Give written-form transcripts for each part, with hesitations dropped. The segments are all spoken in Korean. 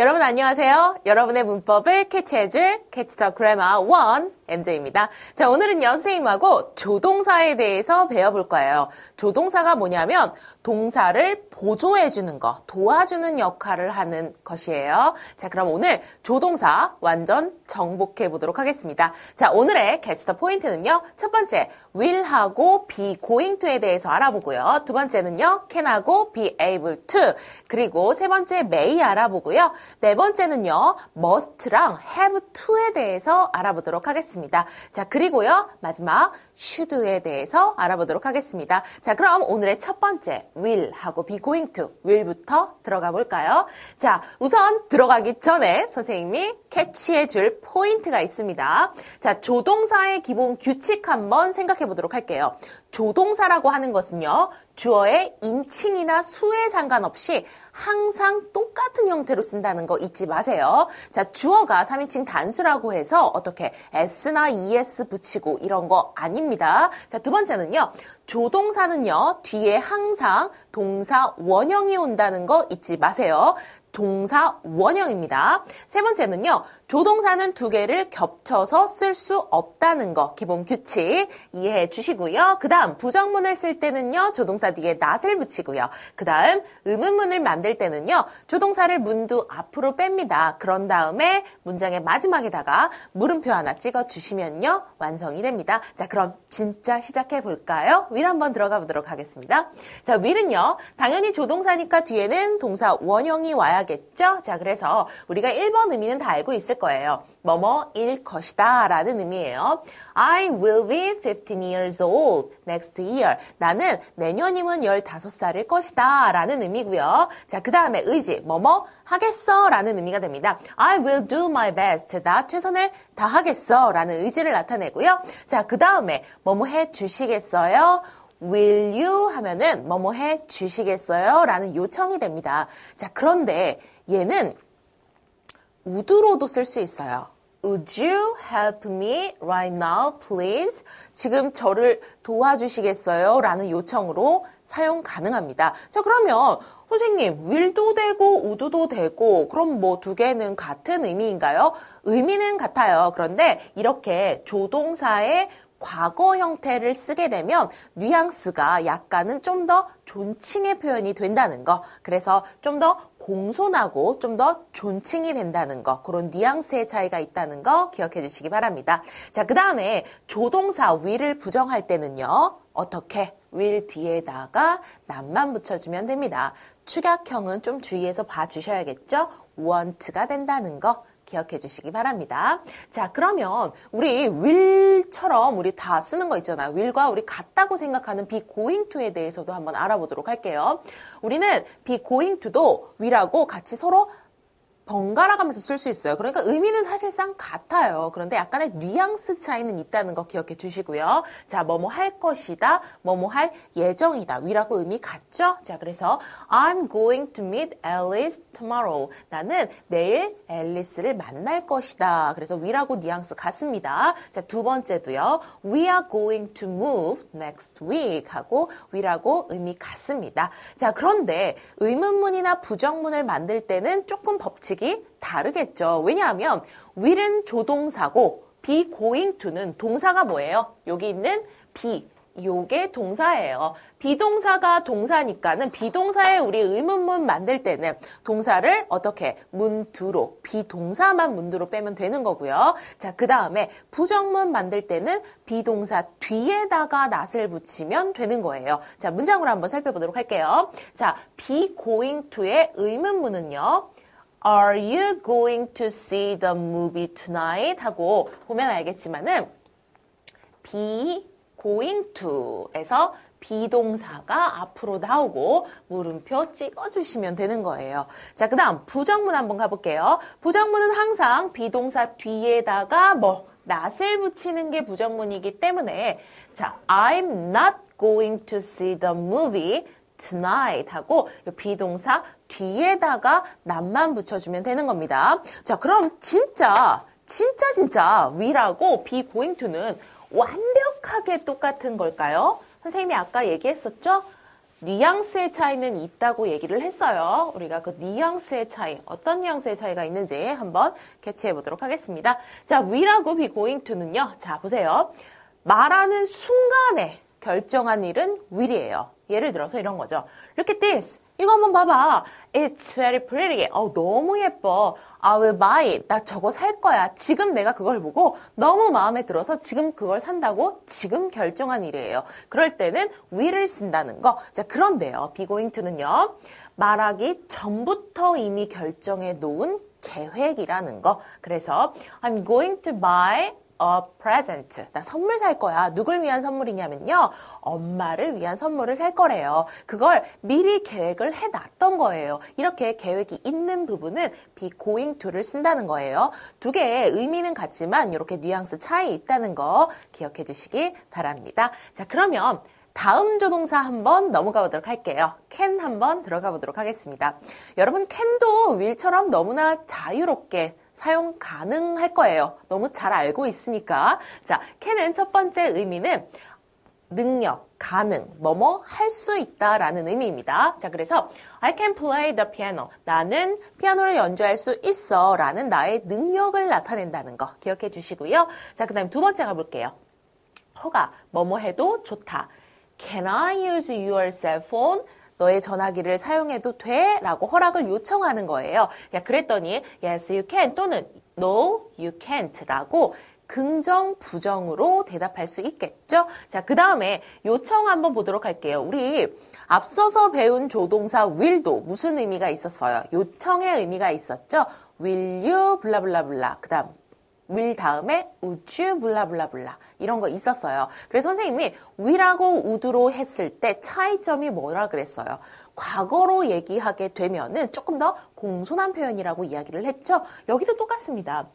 여러분 안녕하세요. 여러분의 문법을 캐치해줄 캐치더 그래머 1 MJ입니다. 자, 오늘은요 선생님하고 조동사에 대해서 배워볼 거예요. 조동사가 뭐냐면 동사를 보조해주는 거, 도와주는 역할을 하는 것이에요. 자, 그럼 오늘 조동사 완전 정복해 보도록 하겠습니다. 자, 오늘의 캐치더 포인트는요. 첫 번째, will하고 be going to에 대해서 알아보고요. 두 번째는요, can하고 be able to, 그리고 세 번째 may 알아보고요. 네 번째는요, must랑 have to에 대해서 알아보도록 하겠습니다. 자, 그리고요, 마지막 should에 대해서 알아보도록 하겠습니다. 자, 그럼 오늘의 첫 번째 will하고 be going to, will부터 들어가 볼까요? 자, 우선 들어가기 전에 선생님이 캐치해 줄 포인트가 있습니다. 자, 조동사의 기본 규칙 한번 생각해 보도록 할게요. 조동사라고 하는 것은요, 주어의 인칭이나 수에 상관없이 항상 똑같은 형태로 쓴다는 거 잊지 마세요. 자, 주어가 3인칭 단수라고 해서 어떻게 s나 es 붙이고 이런 거 아닙니다. 자, 두 번째는요, 조동사는요, 뒤에 항상 동사 원형이 온다는 거 잊지 마세요. 동사 원형입니다. 세 번째는요, 조동사는 두 개를 겹쳐서 쓸 수 없다는 거 기본 규칙 이해해 주시고요. 그 다음 부정문을 쓸 때는요, 조동사 뒤에 not을 붙이고요. 그 다음 의문문을 만들 때는요, 조동사를 문두 앞으로 뺍니다. 그런 다음에 문장의 마지막에다가 물음표 하나 찍어 주시면요, 완성이 됩니다. 자, 그럼 진짜 시작해 볼까요? will 한번 들어가 보도록 하겠습니다. 자, will은요, 당연히 조동사니까 뒤에는 동사 원형이 와야 겠죠? 자, 그래서 우리가 1번 의미는 다 알고 있을 거예요. 뭐뭐일 것이다 라는 의미예요. I will be 15 years old next year. 나는 내년이면 15살일 것이다 라는 의미고요. 자, 그 다음에 의지, 뭐뭐 하겠어 라는 의미가 됩니다. I will do my best. 나 최선을 다하겠어 라는 의지를 나타내고요. 자, 그 다음에 뭐뭐 해 주시겠어요? Will you 하면은 뭐뭐 해 주시겠어요? 라는 요청이 됩니다. 자, 그런데 얘는 would로도 쓸 수 있어요. Would you help me right now, please? 지금 저를 도와주시겠어요? 라는 요청으로 사용 가능합니다. 자, 그러면 선생님, will도 되고 would도 되고 그럼 뭐 두 개는 같은 의미인가요? 의미는 같아요. 그런데 이렇게 조동사의 과거 형태를 쓰게 되면 뉘앙스가 약간은 좀 더 존칭의 표현이 된다는 거. 그래서 좀 더 공손하고 좀 더 존칭이 된다는 거. 그런 뉘앙스의 차이가 있다는 거 기억해 주시기 바랍니다. 자, 그 다음에 조동사 will을 부정할 때는요. 어떻게? will 뒤에다가 not만 붙여주면 됩니다. 축약형은 좀 주의해서 봐주셔야겠죠? want가 된다는 거. 기억해 주시기 바랍니다. 자, 그러면 우리 will처럼 우리 다 쓰는 거 있잖아요. will과 우리 같다고 생각하는 be going to에 대해서도 한번 알아보도록 할게요. 우리는 be going to도 will하고 같이 서로 번갈아 가면서 쓸 수 있어요. 그러니까 의미는 사실상 같아요. 그런데 약간의 뉘앙스 차이는 있다는 거 기억해 주시고요. 자, 뭐뭐 할 것이다, 뭐뭐 할 예정이다. will하고 의미 같죠? 자, 그래서 I'm going to meet Alice tomorrow. 나는 내일 앨리스를 만날 것이다. 그래서 will하고 뉘앙스 같습니다. 자, 두 번째도요. We are going to move next week 하고 will하고 의미 같습니다. 자, 그런데 의문문이나 부정문을 만들 때는 조금 법칙이 다르겠죠. 왜냐하면 will은 조동사고 be going to는 동사가 뭐예요? 여기 있는 be, 요게 동사예요. 비동사가 동사니까는 비동사에 우리 의문문 만들 때는 동사를 어떻게 문두로, 비동사만 문두로 빼면 되는 거고요. 자, 그 다음에 부정문 만들 때는 비동사 뒤에다가 not을 붙이면 되는 거예요. 자, 문장으로 한번 살펴보도록 할게요. 자, be going to의 의문문은요. Are you going to see the movie tonight? 하고 보면 알겠지만은 be going to에서 비동사가 앞으로 나오고 물음표 찍어주시면 되는 거예요. 자, 그 다음 부정문 한번 가볼게요. 부정문은 항상 비동사 뒤에다가 not을 붙이는 게 부정문이기 때문에 자, I'm not going to see the movie tonight 하고 비동사 뒤에다가 not만 붙여주면 되는 겁니다. 자, 그럼 진짜 will하고 be going to는 완벽하게 똑같은 걸까요? 선생님이 아까 얘기했었죠? 뉘앙스의 차이는 있다고 얘기를 했어요. 우리가 그 뉘앙스의 차이, 어떤 뉘앙스의 차이가 있는지 한번 캐치해 보도록 하겠습니다. 자, will하고 be going to는요. 자, 보세요. 말하는 순간에 결정한 일은 will이에요. 예를 들어서 이런 거죠. Look at this. 이거 한번 봐봐. It's very pretty. 너무 예뻐. I will buy it. 나 저거 살 거야. 지금 내가 그걸 보고 너무 마음에 들어서 지금 그걸 산다고 지금 결정한 일이에요. 그럴 때는 will을 쓴다는 거. 자, 그런데요. be going to는요. 말하기 전부터 이미 결정해 놓은 계획이라는 거. 그래서 I'm going to buy a present. 나 선물 살 거야. 누굴 위한 선물이냐면요. 엄마를 위한 선물을 살 거래요. 그걸 미리 계획을 해놨던 거예요. 이렇게 계획이 있는 부분은 be going to를 쓴다는 거예요. 두 개의 의미는 같지만 이렇게 뉘앙스 차이 있다는 거 기억해 주시기 바랍니다. 자, 그러면 다음 조동사 한번 넘어가 보도록 할게요. can 한번 들어가 보도록 하겠습니다. 여러분 can도 will처럼 너무나 자유롭게 사용 가능할 거예요. 너무 잘 알고 있으니까. 자, can은 첫 번째 의미는 능력, 가능, 뭐뭐 할 수 있다라는 의미입니다. 자, 그래서 I can play the piano. 나는 피아노를 연주할 수 있어 라는 나의 능력을 나타낸다는 거 기억해 주시고요. 자, 그 다음에 두 번째 가볼게요. 허가, 뭐뭐 해도 좋다. Can I use your cell phone? 너의 전화기를 사용해도 돼? 라고 허락을 요청하는 거예요. 야, 그랬더니 yes, you can 또는 no, you can't 라고 긍정, 부정으로 대답할 수 있겠죠? 자, 그 다음에 요청 한번 보도록 할게요. 우리 앞서서 배운 조동사 will도 무슨 의미가 있었어요? 요청의 의미가 있었죠? will you 블라블라블라 그 다음 will 다음에 would you 블라블라블라 이런 거 있었어요. 그래서 선생님이 will하고 would로 했을 때 차이점이 뭐라 그랬어요? 과거로 얘기하게 되면은 조금 더 공손한 표현이라고 이야기를 했죠. 여기도 똑같습니다.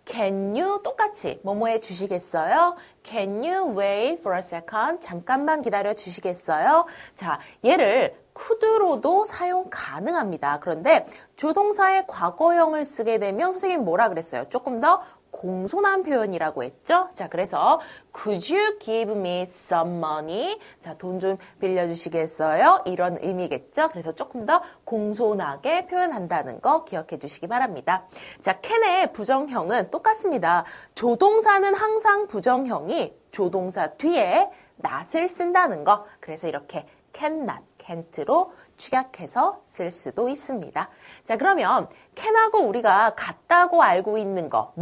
Can you 똑같이 뭐뭐 해 주시겠어요? Can you wait for a second? 잠깐만 기다려 주시겠어요? 자, 얘를 could로도 사용 가능합니다. 그런데 조동사의 과거형을 쓰게 되면 선생님이 뭐라 그랬어요? 조금 더 공손한 표현이라고 했죠? 자, 그래서 Could you give me some money? 자, 돈 좀 빌려주시겠어요? 이런 의미겠죠? 그래서 조금 더 공손하게 표현한다는 거 기억해 주시기 바랍니다. 자, can의 부정형은 똑같습니다. 조동사는 항상 부정형이 조동사 뒤에 not을 쓴다는 거. 그래서 이렇게 can not, can't로 축약해서 쓸 수도 있습니다. 자, 그러면 can하고 우리가 같다고 알고 있는 거,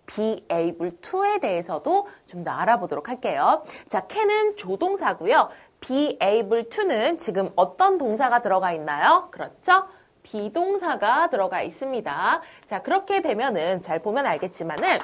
be able to에 대해서도 좀 더 알아보도록 할게요. 자, can은 조동사고요. be able to는 지금 어떤 동사가 들어가 있나요? 그렇죠? 비동사가 들어가 있습니다. 자, 그렇게 되면은 잘 보면 알겠지만은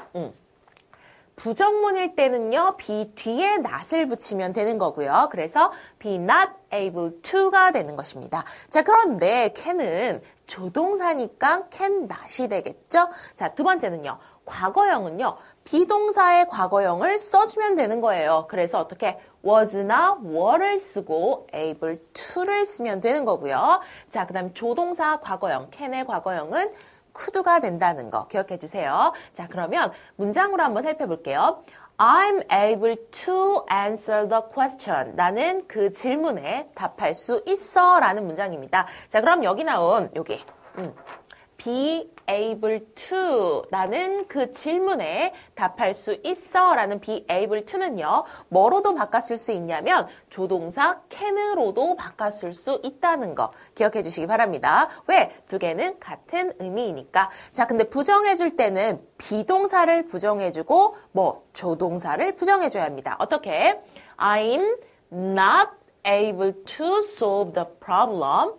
부정문일 때는요, be 뒤에 not을 붙이면 되는 거고요. 그래서 be not able to가 되는 것입니다. 자, 그런데 can은 조동사니까 can not이 되겠죠? 자, 두 번째는요. 과거형은요. 비동사의 과거형을 써주면 되는 거예요. 그래서 어떻게 was나 were를 쓰고 able to를 쓰면 되는 거고요. 자, 그 다음 조동사 과거형, can의 과거형은 could가 된다는 거 기억해 주세요. 자, 그러면 문장으로 한번 살펴볼게요. I'm able to answer the question. 나는 그 질문에 답할 수 있어 라는 문장입니다. 자, 그럼 여기 나온 여기 be able to 나는 그 질문에 답할 수 있어 라는 be able to는요. 뭐로도 바꿨을 수 있냐면 조동사 can으로도 바꿨을 수 있다는 거 기억해 주시기 바랍니다. 왜? 두 개는 같은 의미이니까. 자, 근데 부정해 줄 때는 비동사를 부정해 주고 조동사를 부정해 줘야 합니다. 어떻게? I'm not able to solve the problem.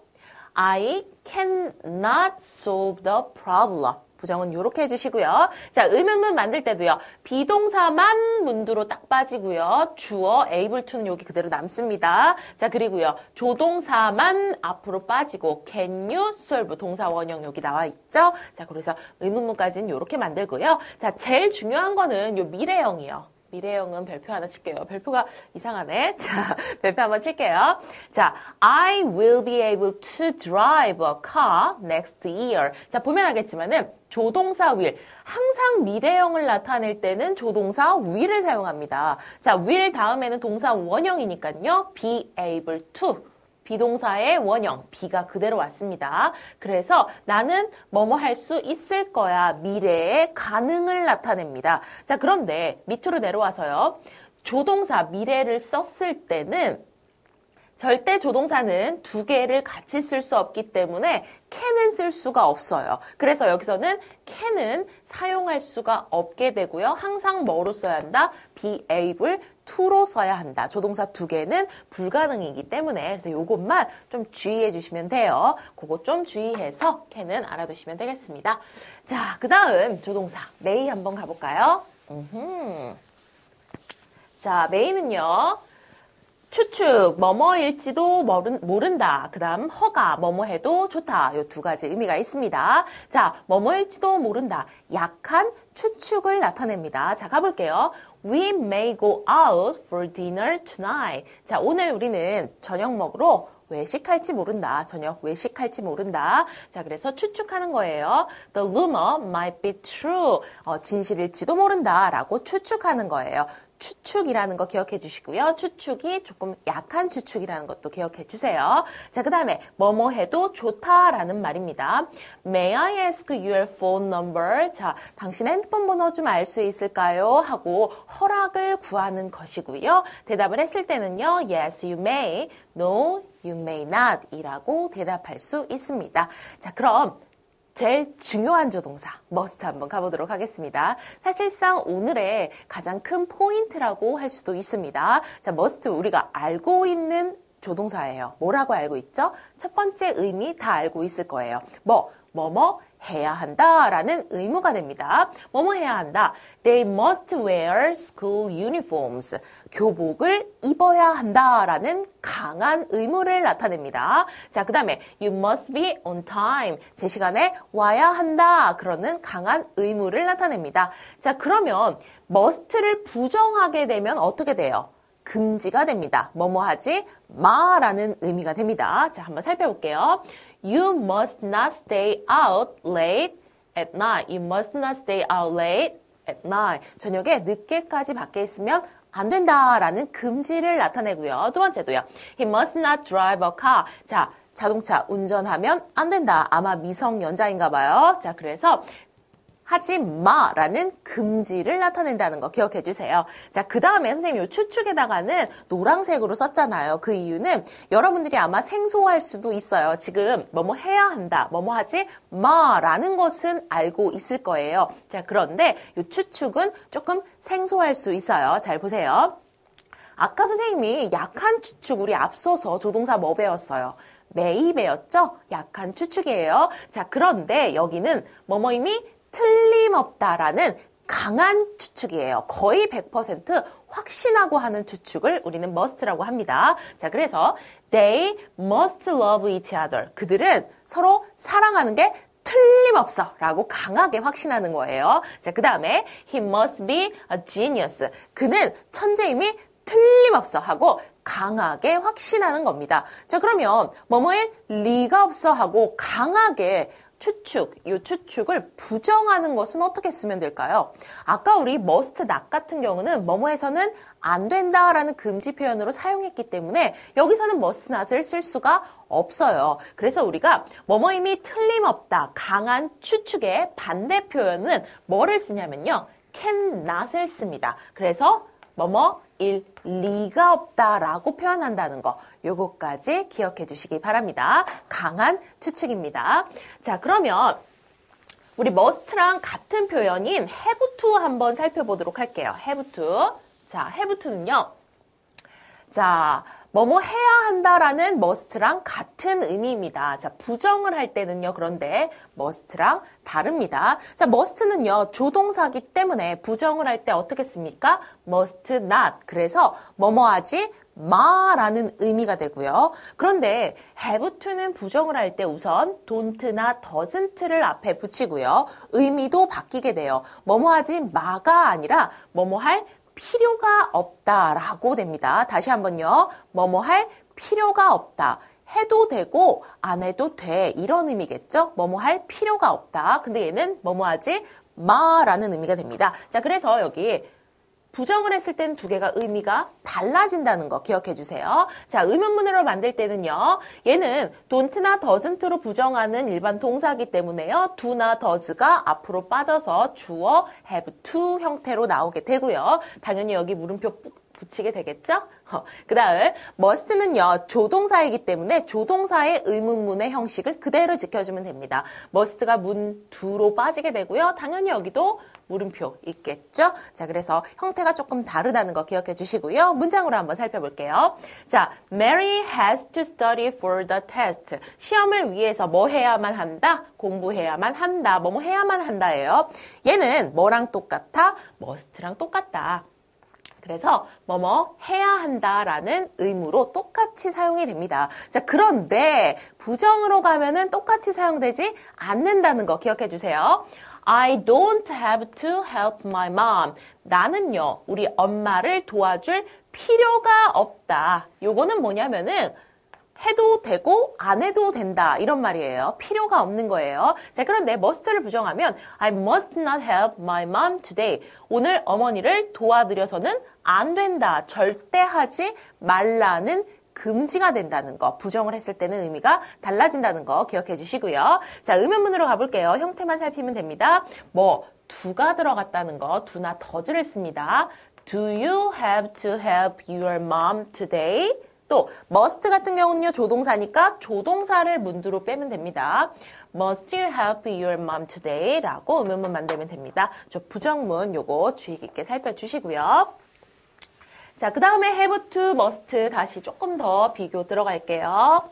I cannot solve the problem. 부정은 이렇게 해주시고요. 자, 의문문 만들 때도요. 비동사만 문두로 딱 빠지고요. 주어 able to는 여기 그대로 남습니다. 자, 그리고요. 조동사만 앞으로 빠지고 can you solve 동사 원형 여기 나와 있죠. 자, 그래서 의문문까지는 이렇게 만들고요. 자, 제일 중요한 거는 요 미래형이요. 미래형은 별표 하나 칠게요. 별표가 이상하네. 자, 별표 한번 칠게요. 자, I will be able to drive a car next year. 자, 보면 알겠지만은 조동사 will. 항상 미래형을 나타낼 때는 조동사 will을 사용합니다. 자, will 다음에는 동사 원형이니까요. be able to. 비동사의 원형, be가 그대로 왔습니다. 그래서 나는 뭐뭐 할 수 있을 거야. 미래의 가능을 나타냅니다. 자, 그런데 밑으로 내려와서요. 조동사 미래를 썼을 때는 절대 조동사는 두 개를 같이 쓸 수 없기 때문에 can은 쓸 수가 없어요. 그래서 여기서는 can은 사용할 수가 없게 되고요. 항상 뭐로 써야 한다? be able to로 써야 한다. 조동사 두 개는 불가능이기 때문에 그래서 요것만 좀 주의해 주시면 돼요. 그거 좀 주의해서 can은 알아두시면 되겠습니다. 자, 그 다음 조동사 may 한번 가볼까요? 자, may는요. 추측, 뭐뭐일지도 모른다. 그 다음 허가, 뭐뭐 해도 좋다. 요 두 가지 의미가 있습니다. 자, 뭐뭐일지도 모른다. 약한 추측을 나타냅니다. 자, 가볼게요. We may go out for dinner tonight. 자, 오늘 우리는 저녁 먹으러 외식할지 모른다. 저녁 외식할지 모른다. 자, 그래서 추측하는 거예요. The rumor might be true. 진실일지도 모른다. 라고 추측하는 거예요. 추측이라는 거 기억해 주시고요. 추측이 조금 약한 추측이라는 것도 기억해 주세요. 자, 그 다음에 뭐뭐 해도 좋다라는 말입니다. May I ask your phone number? 자, 당신의 핸드폰 번호 좀 알 수 있을까요? 하고 허락을 구하는 것이고요. 대답을 했을 때는요. Yes, you may. No, you may not. 이라고 대답할 수 있습니다. 자, 그럼 제일 중요한 조동사 must 한번 가보도록 하겠습니다. 사실상 오늘의 가장 큰 포인트라고 할 수도 있습니다. 자, must 우리가 알고 있는 조동사예요. 뭐라고 알고 있죠? 첫 번째 의미 다 알고 있을 거예요. 뭐뭐 해야 한다라는 의무가 됩니다. 뭐뭐 해야 한다. They must wear school uniforms. 교복을 입어야 한다라는 강한 의무를 나타냅니다. 자, 그 다음에 you must be on time. 제 시간에 와야 한다. 그러는 강한 의무를 나타냅니다. 자, 그러면 must를 부정하게 되면 어떻게 돼요? 금지가 됩니다. 뭐뭐 하지 마라는 의미가 됩니다. 자, 한번 살펴볼게요. You must not stay out late at night. You must not stay out late at night. 저녁에 늦게까지 밖에 있으면 안 된다라는 금지를 나타내고요. 두 번째도요. He must not drive a car. 자, 자동차 운전하면 안 된다. 아마 미성년자인가 봐요. 자, 그래서 하지 마라는 금지를 나타낸다는 거 기억해 주세요. 자, 그 다음에 선생님이 이 추측에다가는 노란색으로 썼잖아요. 그 이유는 여러분들이 아마 생소할 수도 있어요. 지금 뭐뭐 해야 한다, 뭐뭐 하지 마라는 것은 알고 있을 거예요. 자, 그런데 이 추측은 조금 생소할 수 있어요. 잘 보세요. 아까 선생님이 약한 추측 우리 앞서서 조동사 뭐 배웠어요? may 배웠죠? 약한 추측이에요. 자, 그런데 여기는 뭐뭐임이 틀림없다라는 강한 추측이에요. 거의 100% 확신하고 하는 추측을 우리는 must라고 합니다. 자, 그래서 they must love each other. 그들은 서로 사랑하는 게 틀림없어 라고 강하게 확신하는 거예요. 자, 그 다음에 he must be a genius. 그는 천재임이 틀림없어 하고 강하게 확신하는 겁니다. 자, 그러면 뭐뭐일 리가 없어 하고 강하게 이 추측을 부정하는 것은 어떻게 쓰면 될까요? 아까 우리 must not 같은 경우는 뭐뭐에서는 안 된다라는 금지 표현으로 사용했기 때문에 여기서는 must not을 쓸 수가 없어요. 그래서 우리가 뭐뭐임이 틀림없다, 강한 추측의 반대 표현은 뭐를 쓰냐면요. cannot을 씁니다. 그래서 뭐뭐일 리가 없다라고 표현한다는 거 요거까지 기억해 주시기 바랍니다. 강한 추측입니다. 자, 그러면 우리 must랑 같은 표현인 have to 한번 살펴보도록 할게요. have to. 자, have to는요. 자, 뭐뭐 해야 한다라는 must랑 같은 의미입니다. 자, 부정을 할 때는요. 그런데 must랑 다릅니다. 자, must는요. 조동사기 때문에 부정을 할 때 어떻게 씁니까? must not. 그래서 뭐뭐 하지 마라는 의미가 되고요. 그런데 have to는 부정을 할 때 우선 don't나 doesn't를 앞에 붙이고요. 의미도 바뀌게 돼요. 뭐뭐 하지 마가 아니라 뭐뭐 할 필요가 없다라고 됩니다. 다시 한번요. 뭐뭐 할 필요가 없다. 해도 되고 안 해도 돼. 이런 의미겠죠? 뭐뭐 할 필요가 없다. 근데 얘는 뭐뭐 하지 마라는 의미가 됩니다. 자, 그래서 여기 부정을 했을 때는 두 개가 의미가 달라진다는 거 기억해 주세요. 자, 의문문으로 만들 때는요. 얘는 don't나 doesn't로 부정하는 일반 동사이기 때문에요. do나 does가 앞으로 빠져서 주어 have to 형태로 나오게 되고요. 당연히 여기 물음표 붙이게 되겠죠? 그 다음 must는요. 조동사이기 때문에 조동사의 의문문의 형식을 그대로 지켜주면 됩니다. must가 문 두로 빠지게 되고요. 당연히 여기도 물음표 있겠죠? 자, 그래서 형태가 조금 다르다는 거 기억해 주시고요. 문장으로 한번 살펴볼게요. 자, Mary has to study for the test. 시험을 위해서 뭐 해야만 한다? 공부해야만 한다. 뭐뭐 해야만 한다예요. 얘는 뭐랑 똑같아? must랑 똑같다. 그래서 뭐뭐 해야 한다라는 의무로 똑같이 사용이 됩니다. 자, 그런데 부정으로 가면은 똑같이 사용되지 않는다는 거 기억해 주세요. I don't have to help my mom. 나는요, 우리 엄마를 도와줄 필요가 없다. 요거는 뭐냐면은 해도 되고 안 해도 된다 이런 말이에요. 필요가 없는 거예요. 자, 그런데 must를 부정하면 I must not help my mom today. 오늘 어머니를 도와드려서는 안 된다. 절대 하지 말라는 금지가 된다는 거. 부정을 했을 때는 의미가 달라진다는 거 기억해 주시고요. 자, 의문문으로 가볼게요. 형태만 살피면 됩니다. 뭐 do가 들어갔다는 거, do나 does를 씁니다. Do you have to help your mom today? 또 must 같은 경우는요. 조동사니까 조동사를 문두로 빼면 됩니다. Must you help your mom today? 라고 의문문 만들면 됩니다. 저 부정문 요거 주의 깊게 살펴주시고요. 자, 그 다음에 have to, must 다시 조금 더 비교 들어갈게요.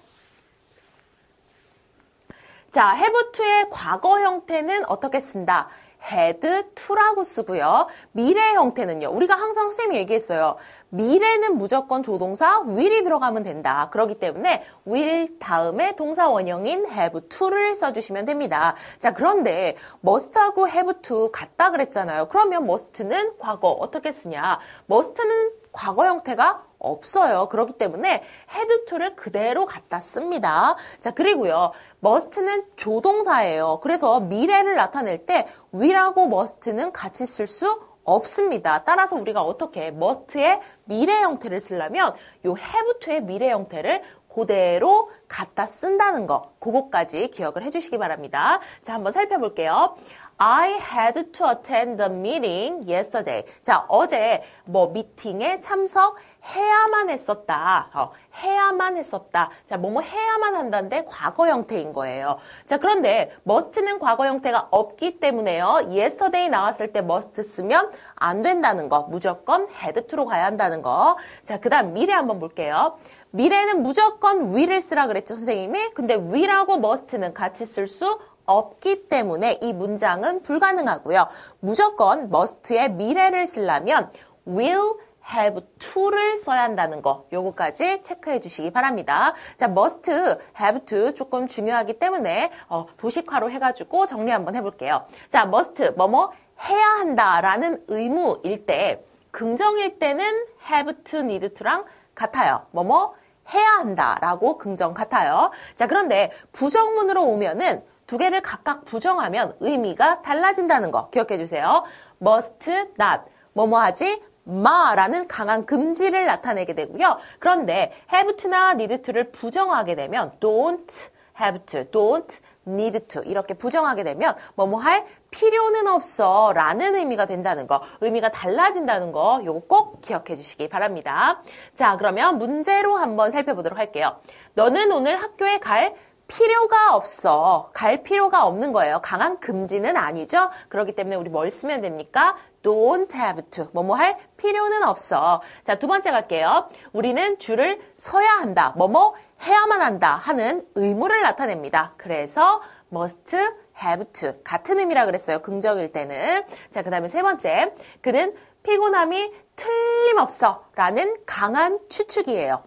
자, have to의 과거 형태는 어떻게 쓴다? had to라고 쓰고요. 미래 형태는요. 우리가 항상 선생님이 얘기했어요. 미래는 무조건 조동사 will이 들어가면 된다. 그렇기 때문에 will 다음에 동사 원형인 have to를 써주시면 됩니다. 자, 그런데 must하고 have to 같다 그랬잖아요. 그러면 must는 과거 어떻게 쓰냐? must는 과거 형태가 없어요. 그렇기 때문에 had to를 그대로 갖다 씁니다. 자, 그리고요. must는 조동사예요. 그래서 미래를 나타낼 때 will하고 must는 같이 쓸 수 없습니다. 따라서 우리가 어떻게 must의 미래 형태를 쓰려면 요 have to의 미래 형태를 그대로 갖다 쓴다는 거, 그거까지 기억을 해주시기 바랍니다. 자, 한번 살펴볼게요. I had to attend the meeting yesterday. 자, 어제 뭐 미팅에 참석해야만 했었다. 해야만 했었다. 자, 뭐뭐 해야만 한다는데 과거 형태인 거예요. 자, 그런데 must는 과거 형태가 없기 때문에요. yesterday 나왔을 때 must 쓰면 안 된다는 거. 무조건 had to로 가야 한다는 거. 자, 그 다음 미래 한번 볼게요. 미래는 무조건 will을 쓰라 그랬죠, 선생님이? 근데 will하고 must는 같이 쓸 수 없기 때문에 이 문장은 불가능하고요. 무조건 must의 미래를 쓰려면 will have to를 써야 한다는 거, 요거까지 체크해 주시기 바랍니다. 자, must, have to 조금 중요하기 때문에 도식화로 해가지고 정리 한번 해볼게요. 자, must, 뭐뭐 해야 한다라는 의무일 때, 긍정일 때는 have to, need to랑 같아요. 뭐뭐 해야 한다라고 긍정 같아요. 자, 그런데 부정문으로 오면은 두 개를 각각 부정하면 의미가 달라진다는 거 기억해 주세요. must not, 뭐뭐 하지 마라는 강한 금지를 나타내게 되고요. 그런데 have to나 need to를 부정하게 되면 don't have to, don't need to 이렇게 부정하게 되면 뭐뭐 할 필요는 없어 라는 의미가 된다는 거, 의미가 달라진다는 거 요거 꼭 기억해 주시기 바랍니다. 자, 그러면 문제로 한번 살펴보도록 할게요. 너는 오늘 학교에 갈 필요가 없어. 갈 필요가 없는 거예요. 강한 금지는 아니죠. 그렇기 때문에 우리 뭘 쓰면 됩니까? don't have to. 뭐뭐 할 필요는 없어. 자, 두 번째 갈게요. 우리는 줄을 서야 한다. 뭐뭐 해야만 한다 하는 의무를 나타냅니다. 그래서 must have to. 같은 의미라 그랬어요. 긍정일 때는. 자, 그 다음에 세 번째. 그는 피곤함이 틀림없어 라는 강한 추측이에요.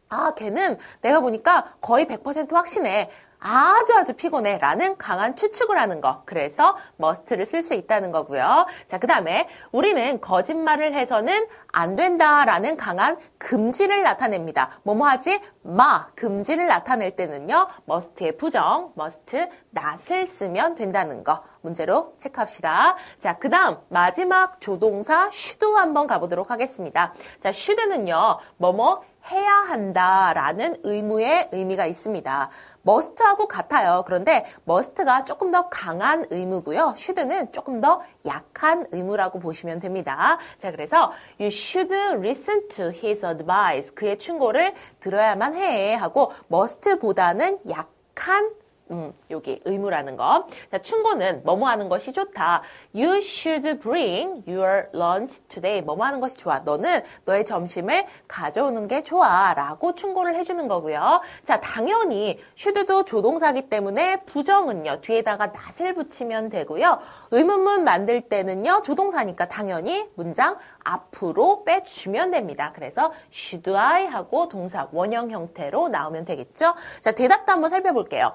아, 걔는 내가 보니까 거의 100% 확신해. 아주 피곤해 라는 강한 추측을 하는 거. 그래서 must를 쓸 수 있다는 거고요. 자, 그 다음에 우리는 거짓말을 해서는 안 된다라는 강한 금지를 나타냅니다. 뭐뭐 하지? 금지를 나타낼 때는요. must의 부정, must, not을 쓰면 된다는 거. 문제로 체크합시다. 자, 그 다음 마지막 조동사 should 한번 가보도록 하겠습니다. 자, should는요. 뭐뭐 해야 한다라는 의무의 의미가 있습니다. must하고 같아요. 그런데 must가 조금 더 강한 의무고요. should는 조금 더 약한 의무라고 보시면 됩니다. 자, 그래서 you should listen to his advice. 그의 충고를 들어야만 해 하고 must보다는 약한 여기 의무라는 거. 자, 충고는 뭐뭐 하는 것이 좋다. You should bring your lunch today. 뭐뭐 하는 것이 좋아. 너는 너의 점심을 가져오는 게 좋아. 라고 충고를 해주는 거고요. 자, 당연히 should도 조동사기 때문에 부정은요. 뒤에다가 not을 붙이면 되고요. 의문문 만들 때는요. 조동사니까 당연히 문장 앞으로 빼주면 됩니다. 그래서 should I 하고 동사 원형 형태로 나오면 되겠죠. 자, 대답도 한번 살펴볼게요.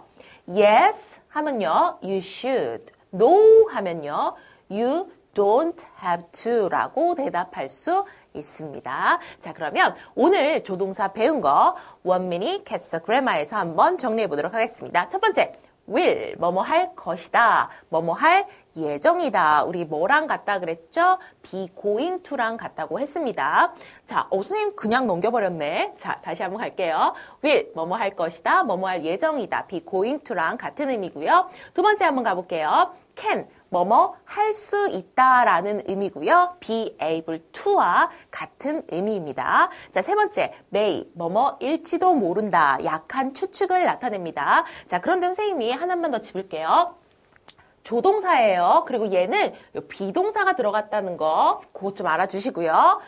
Yes 하면요, you should. No 하면요, you don't have to 라고 대답할 수 있습니다. 자, 그러면 오늘 조동사 배운 거 원미니 캐치 더 그래마에서 한번 정리해 보도록 하겠습니다. 첫 번째, will, 뭐뭐 할 것이다. 뭐뭐 할 예정이다. 우리 뭐랑 같다 그랬죠? be going to랑 같다고 했습니다. 자, 선생님 그냥 넘겨버렸네. 자, 다시 한번 갈게요. will, 뭐뭐 할 것이다. 뭐뭐 할 예정이다. be going to랑 같은 의미고요. 두 번째 한번 가볼게요. can, 뭐뭐 할 수 있다라는 의미고요. be able to와 같은 의미입니다. 자, 세 번째, may, 뭐뭐일지도 모른다. 약한 추측을 나타냅니다. 자, 그런데 선생님이 하나만 더 짚을게요. 조동사예요. 그리고 얘는 비동사가 들어갔다는 거 그것 좀 알아주시고요.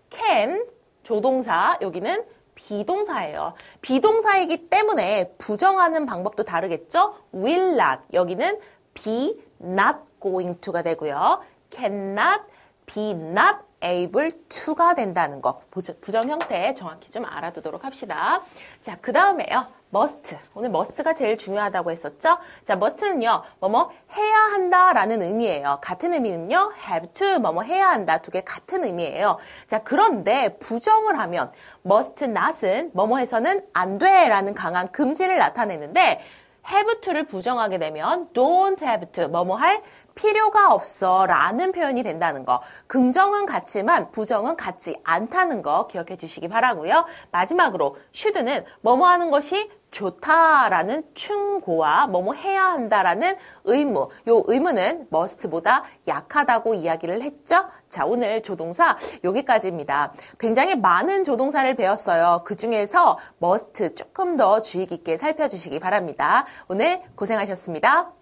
can, 조동사, 여기는 비동사예요. 비동사이기 때문에 부정하는 방법도 다르겠죠? will not, 여기는 be not going to가 되고요. cannot, be not able to가 된다는 거. 부정 형태 정확히 좀 알아두도록 합시다. 자, 그 다음에요. must. 오늘 must가 제일 중요하다고 했었죠? 자, must는요, 뭐뭐 해야 한다라는 의미예요. 같은 의미는요, have to, 뭐뭐 해야 한다. 두 개 같은 의미예요. 자, 그런데 부정을 하면 must not은 뭐뭐 해서는 안 돼라는 강한 금지를 나타내는데 have to를 부정하게 되면 don't have to, 뭐뭐 할 필요가 없어 라는 표현이 된다는 거. 긍정은 같지만 부정은 같지 않다는 거 기억해 주시기 바라고요. 마지막으로 should는 뭐뭐 하는 것이 좋다라는 충고와 뭐뭐 해야 한다라는 의무. 요 의무는 must보다 약하다고 이야기를 했죠. 자, 오늘 조동사 여기까지입니다. 굉장히 많은 조동사를 배웠어요. 그중에서 must 조금 더 주의 깊게 살펴주시기 바랍니다. 오늘 고생하셨습니다.